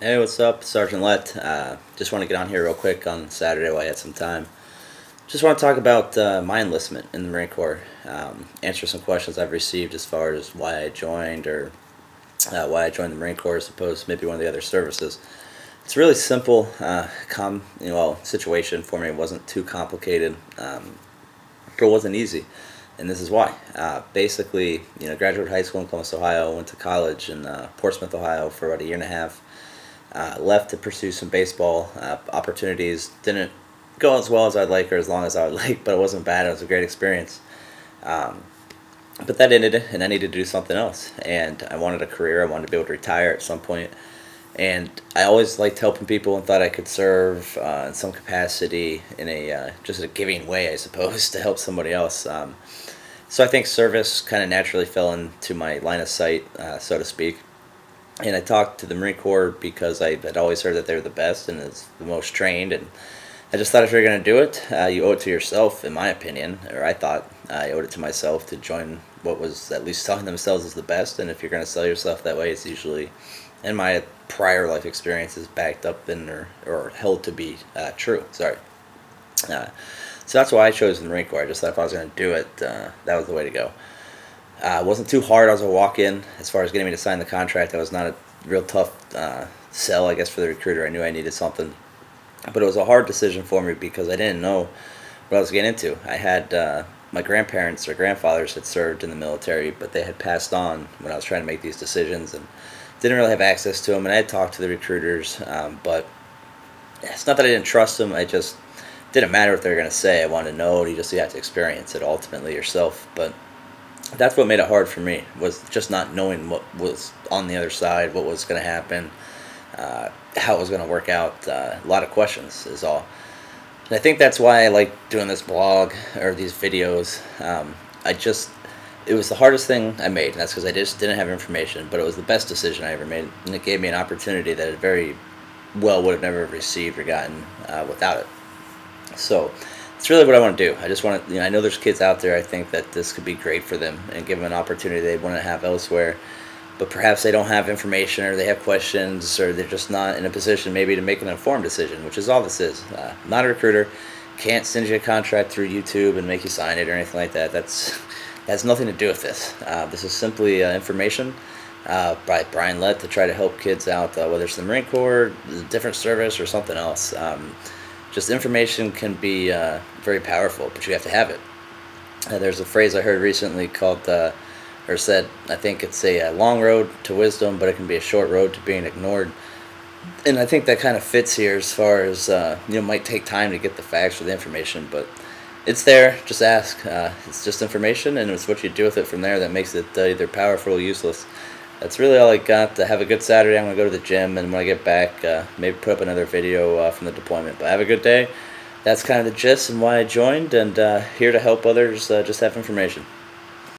Hey, what's up? Sergeant Lett. Just want to get on here real quick on Saturday while I had some time. Just want to talk about my enlistment in the Marine Corps. Answer some questions I've received as far as why I joined or why I joined the Marine Corps as opposed to maybe one of the other services. It's a really simple situation for me. It wasn't too complicated, but it wasn't easy. And this is why. Basically, graduated high school in Columbus, Ohio, went to college in Portsmouth, Ohio for about a year and a half. Left to pursue some baseball opportunities. Didn't go as well as I'd like or as long as I would like, but it wasn't bad. It was a great experience. But that ended, and I needed to do something else. And I wanted a career. I wanted to be able to retire at some point. And I always liked helping people and thought I could serve in some capacity in a just a giving way, I suppose, to help somebody else. So I think service kind of naturally fell into my line of sight, so to speak. And I talked to the Marine Corps because I had always heard that they were the best and is the most trained. And I just thought if you're going to do it, you owe it to yourself, in my opinion. Or I thought I owed it to myself to join what was at least telling themselves is the best. And if you're going to sell yourself that way, it's usually, in my prior life experiences, backed up in or held to be true. Sorry. So that's why I chose the Marine Corps. I just thought if I was going to do it, that was the way to go. It wasn't too hard. I was a walk-in as far as getting me to sign the contract. That was not a real tough sell, I guess, for the recruiter. I knew I needed something. But it was a hard decision for me because I didn't know what I was getting into. I had my grandparents or grandfathers had served in the military, but they had passed on when I was trying to make these decisions and didn't really have access to them. And I had talked to the recruiters, but it's not that I didn't trust them. I just didn't matter what they were going to say. I wanted to know. You have to experience it ultimately yourself. But that's what made it hard for me, was just not knowing what was on the other side, what was going to happen, how it was going to work out. A lot of questions is all. And I think that's why I like doing this blog or these videos. It was the hardest thing I made, and that's because I just didn't have information, but it was the best decision I ever made, and it gave me an opportunity that I very well would have never received or gotten without it. So it's really what I want to do. I just want to, I know there's kids out there, I think that this could be great for them and give them an opportunity they wouldn't have elsewhere, but perhaps they don't have information or they have questions or they're just not in a position maybe to make an informed decision, which is all this is. I'm not a recruiter, can't send you a contract through YouTube and make you sign it or anything like that. That has nothing to do with this. This is simply information by Bryan Lett to try to help kids out, whether it's the Marine Corps, a different service, or something else. Just information can be very powerful, but you have to have it. There's a phrase I heard recently called, or said, I think it's a long road to wisdom, but it can be a short road to being ignored. And I think that kind of fits here as far as, it might take time to get the facts or the information, but it's there. Just ask. It's just information, and it's what you do with it from there that makes it either powerful or useless. That's really all I got. Have a good Saturday. I'm going to go to the gym, and when I get back, maybe put up another video from the deployment. But have a good day. That's kind of the gist and why I joined, and here to help others just have information.